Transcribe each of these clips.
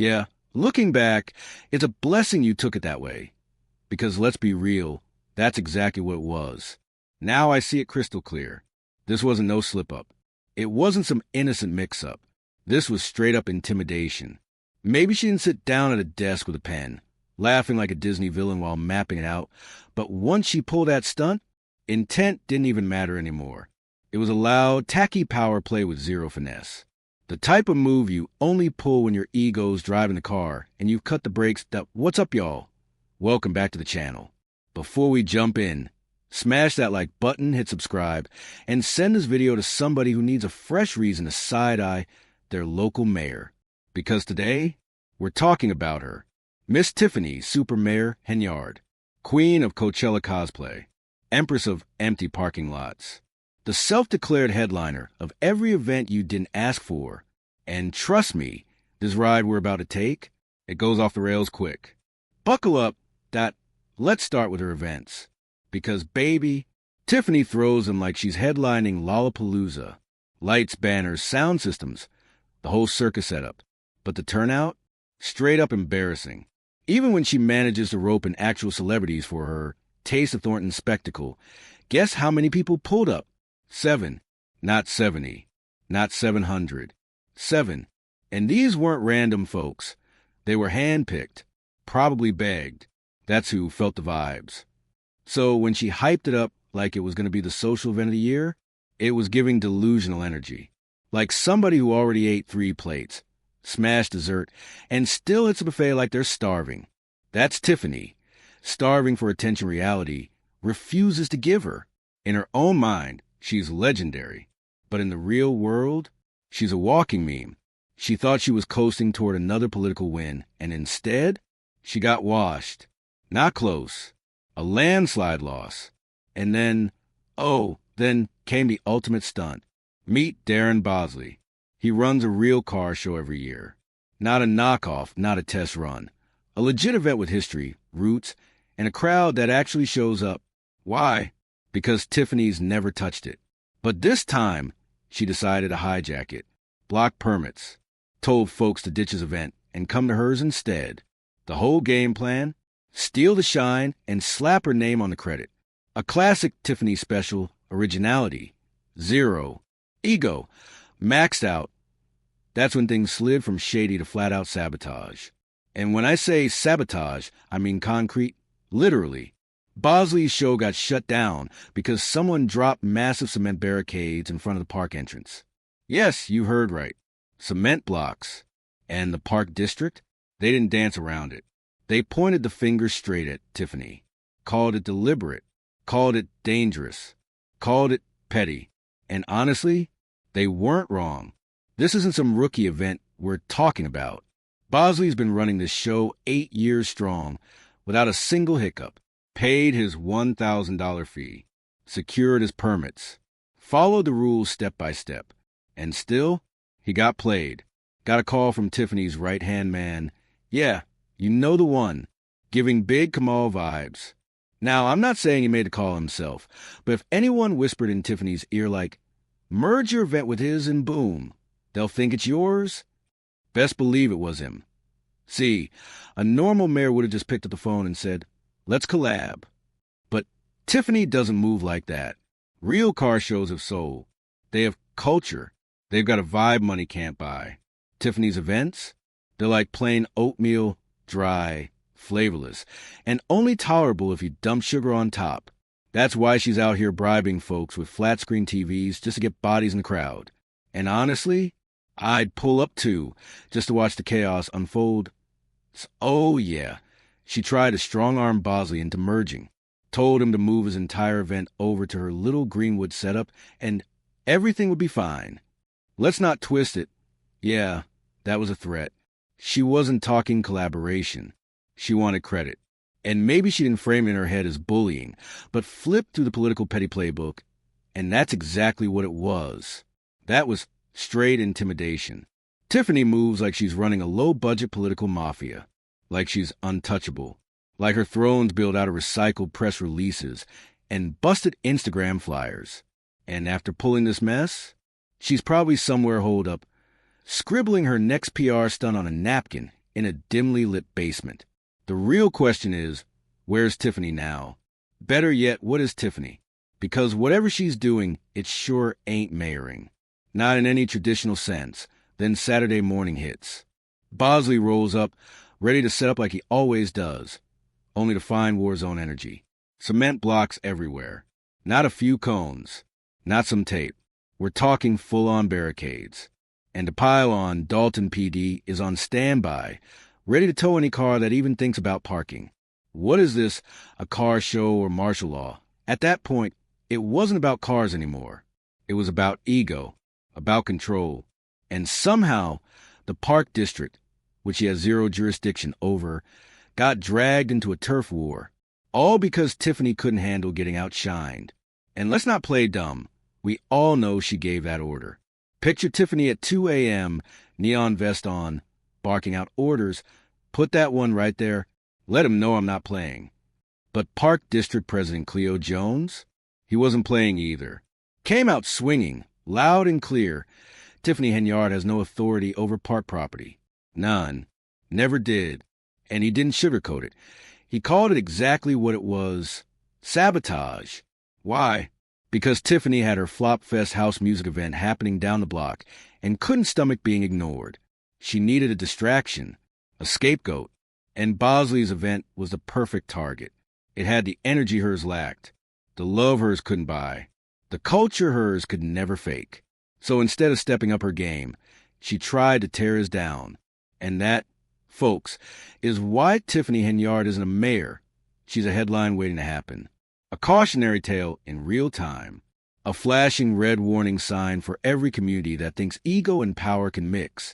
Yeah, looking back, it's a blessing you took it that way. Because let's be real, that's exactly what it was. Now I see it crystal clear. This wasn't no slip-up. It wasn't some innocent mix-up. This was straight-up intimidation. Maybe she didn't sit down at a desk with a pen, laughing like a Disney villain while mapping it out, but once she pulled that stunt, intent didn't even matter anymore. It was a loud, tacky power play with zero finesse. The type of move you only pull when your ego's driving the car and you've cut the brakes. What's up, y'all? Welcome back to the channel. Before we jump in, smash that like button, hit subscribe, and send this video to somebody who needs a fresh reason to side-eye their local mayor. Because today, we're talking about her, Miss Tiffany Super Mayor Henyard, Queen of Coachella cosplay, Empress of empty parking lots, the self-declared headliner of every event you didn't ask for. And trust me, this ride we're about to take, it goes off the rails quick. Buckle up, let's start with her events. Because baby, Tiffany throws them like she's headlining Lollapalooza. Lights, banners, sound systems, the whole circus setup. But the turnout? Straight up embarrassing. Even when she manages to rope in actual celebrities for her Taste of Thornton spectacle, guess how many people pulled up? 7. Not 70. Not 700. 7. And these weren't random folks. They were handpicked, probably begged. That's who felt the vibes. So when she hyped it up like it was going to be the social event of the year, it was giving delusional energy. Like somebody who already ate 3 plates, smashed dessert, and still hits a buffet like they're starving. That's Tiffany. Starving for attention reality refuses to give her. In her own mind, she's legendary. But in the real world, she's a walking meme. She thought she was coasting toward another political win, and instead, she got washed. Not close. A landslide loss. And then came the ultimate stunt. Meet Darren Bosley. He runs a real car show every year. Not a knockoff, not a test run. A legit event with history, roots, and a crowd that actually shows up. Why? Because Tiffany's never touched it. But this time, she decided to hijack it. Block permits. Told folks to ditch his event and come to hers instead. The whole game plan? Steal the shine and slap her name on the credit. A classic Tiffany special, originality. 0. Ego. Maxed out. That's when things slid from shady to flat-out sabotage. And when I say sabotage, I mean concrete, literally. Bosley's show got shut down because someone dropped massive cement barricades in front of the park entrance. Yes, you heard right. Cement blocks. And the park district? They didn't dance around it. They pointed the finger straight at Tiffany, called it deliberate, called it dangerous, called it petty. And honestly, they weren't wrong. This isn't some rookie event we're talking about. Bosley's been running this show 8 years strong without a single hiccup, paid his $1,000 fee, secured his permits, followed the rules step by step, and still, he got played. Got a call from Tiffany's right-hand man. Yeah, you know the one, giving big Kamal vibes. Now, I'm not saying he made the call himself, but if anyone whispered in Tiffany's ear like, merge your event with his and boom, they'll think it's yours, best believe it was him. See, a normal mayor would have just picked up the phone and said, let's collab. But Tiffany doesn't move like that. Real car shows have soul. They have culture. They've got a vibe money can't buy. Tiffany's events? They're like plain oatmeal, dry, flavorless, and only tolerable if you dump sugar on top. That's why she's out here bribing folks with flat-screen TVs just to get bodies in the crowd. And honestly, I'd pull up too, just to watch the chaos unfold. Oh yeah, she tried to strong-arm Bosley into merging, told him to move his entire event over to her little Greenwood setup, and everything would be fine. Let's not twist it. Yeah, that was a threat. She wasn't talking collaboration. She wanted credit. And maybe she didn't frame it in her head as bullying, but flipped through the political petty playbook, and that's exactly what it was. That was straight intimidation. Tiffany moves like she's running a low-budget political mafia, like she's untouchable, like her throne's built out of recycled press releases and busted Instagram flyers. And after pulling this mess, she's probably somewhere holed up, scribbling her next PR stunt on a napkin in a dimly lit basement. The real question is, where's Tiffany now? Better yet, what is Tiffany? Because whatever she's doing, it sure ain't mayoring. Not in any traditional sense. Then Saturday morning hits. Bosley rolls up, ready to set up like he always does, only to find war zone energy. Cement blocks everywhere. Not a few cones. Not some tape. We're talking full-on barricades. And to pile on, Dolton PD is on standby, ready to tow any car that even thinks about parking. What is this, a car show or martial law? At that point, it wasn't about cars anymore. It was about ego, about control. And somehow, the Park District, which he has zero jurisdiction over, got dragged into a turf war. All because Tiffany couldn't handle getting outshined. And let's not play dumb. We all know she gave that order. Picture Tiffany at 2 a.m., neon vest on, barking out orders. Put that one right there. Let him know I'm not playing. But Park District President Cleo Jones? He wasn't playing either. Came out swinging, loud and clear. Tiffany Henyard has no authority over park property. None. Never did. And he didn't sugarcoat it. He called it exactly what it was. Sabotage. Why? Because Tiffany had her Flop Fest house music event happening down the block and couldn't stomach being ignored. She needed a distraction, a scapegoat, and Bosley's event was the perfect target. It had the energy hers lacked, the love hers couldn't buy, the culture hers could never fake. So instead of stepping up her game, she tried to tear us down. And that, folks, is why Tiffany Henyard isn't a mayor. She's a headline waiting to happen. A cautionary tale in real time. A flashing red warning sign for every community that thinks ego and power can mix.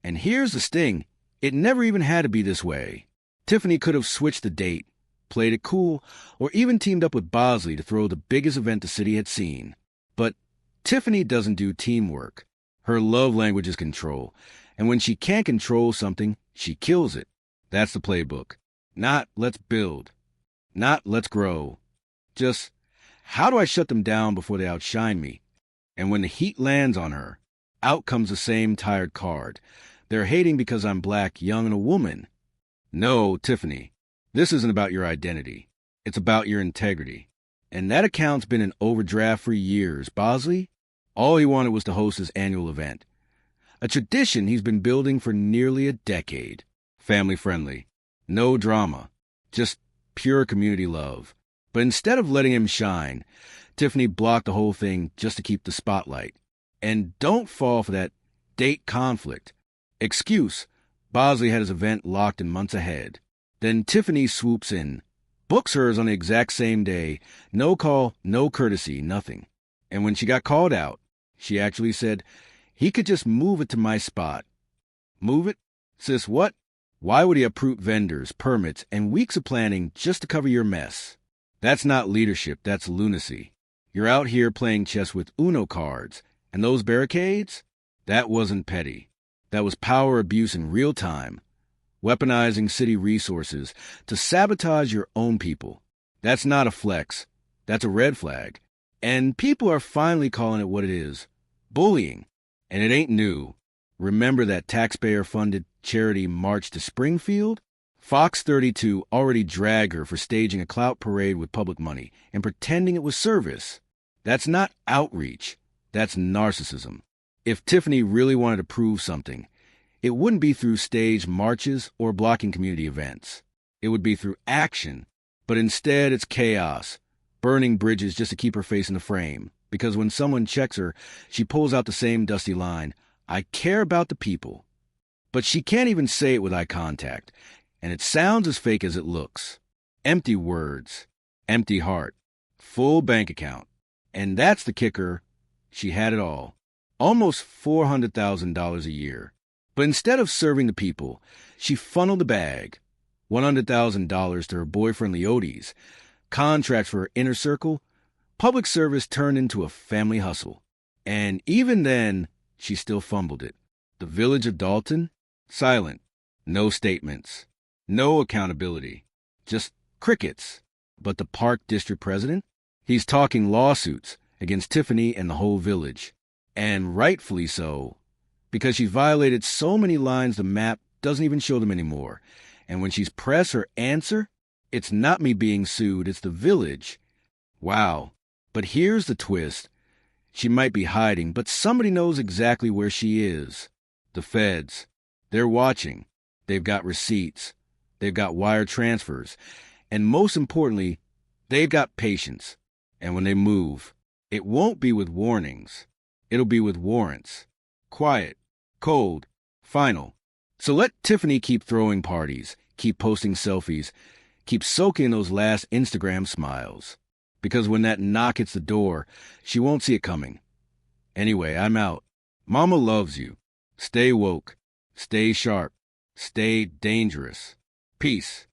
And here's the sting. It never even had to be this way. Tiffany could have switched the date, played it cool, or even teamed up with Bosley to throw the biggest event the city had seen. But Tiffany doesn't do teamwork. Her love language is control. And when she can't control something, she kills it. That's the playbook. Not let's build. Not let's grow. Just, how do I shut them down before they outshine me? And when the heat lands on her, out comes the same tired card. They're hating because I'm black, young, and a woman. No, Tiffany, this isn't about your identity. It's about your integrity. And that account's been in overdraft for years. Bosley, all he wanted was to host his annual event. A tradition he's been building for nearly a decade. Family-friendly. No drama. Just pure community love. But instead of letting him shine, Tiffany blocked the whole thing just to keep the spotlight. And don't fall for that date conflict. Excuse, Bosley had his event locked in months ahead. Then Tiffany swoops in, books hers on the exact same day, no call, no courtesy, nothing. And when she got called out, she actually said, he could just move it to my spot. Move it? Sis, what? Why would he uproot vendors, permits, and weeks of planning just to cover your mess? That's not leadership, that's lunacy. You're out here playing chess with Uno cards, and those barricades? That wasn't petty. That was power abuse in real time. Weaponizing city resources to sabotage your own people. That's not a flex. That's a red flag. And people are finally calling it what it is. Bullying. And it ain't new. Remember that taxpayer-funded charity March to Springfield? Fox 32 already dragged her for staging a clout parade with public money and pretending it was service. That's not outreach. That's narcissism. If Tiffany really wanted to prove something, it wouldn't be through staged marches or blocking community events. It would be through action. But instead, it's chaos, burning bridges just to keep her face in the frame. Because when someone checks her, she pulls out the same dusty line, I care about the people. But she can't even say it with eye contact. And it sounds as fake as it looks. Empty words, empty heart, full bank account. And that's the kicker. She had it all. Almost $400,000 a year. But instead of serving the people, she funneled the bag. $100,000 to her boyfriend Leotes. Contracts for her inner circle. Public service turned into a family hustle. And even then, she still fumbled it. The village of Dolton? Silent. No statements. No accountability. Just crickets. But the Park District President? He's talking lawsuits against Tiffany and the whole village. And rightfully so. Because she violated so many lines the map doesn't even show them anymore. And when she's pressed her answer, it's not me being sued, it's the village. Wow. But here's the twist. She might be hiding, but somebody knows exactly where she is. The feds. They're watching. They've got receipts. They've got wire transfers. And most importantly, they've got patience. And when they move, it won't be with warnings. It'll be with warrants. Quiet, cold, final. So let Tiffany keep throwing parties, keep posting selfies, keep soaking those last Instagram smiles. Because when that knock hits the door, she won't see it coming. Anyway, I'm out. Mama loves you. Stay woke. Stay sharp. Stay dangerous. Peace.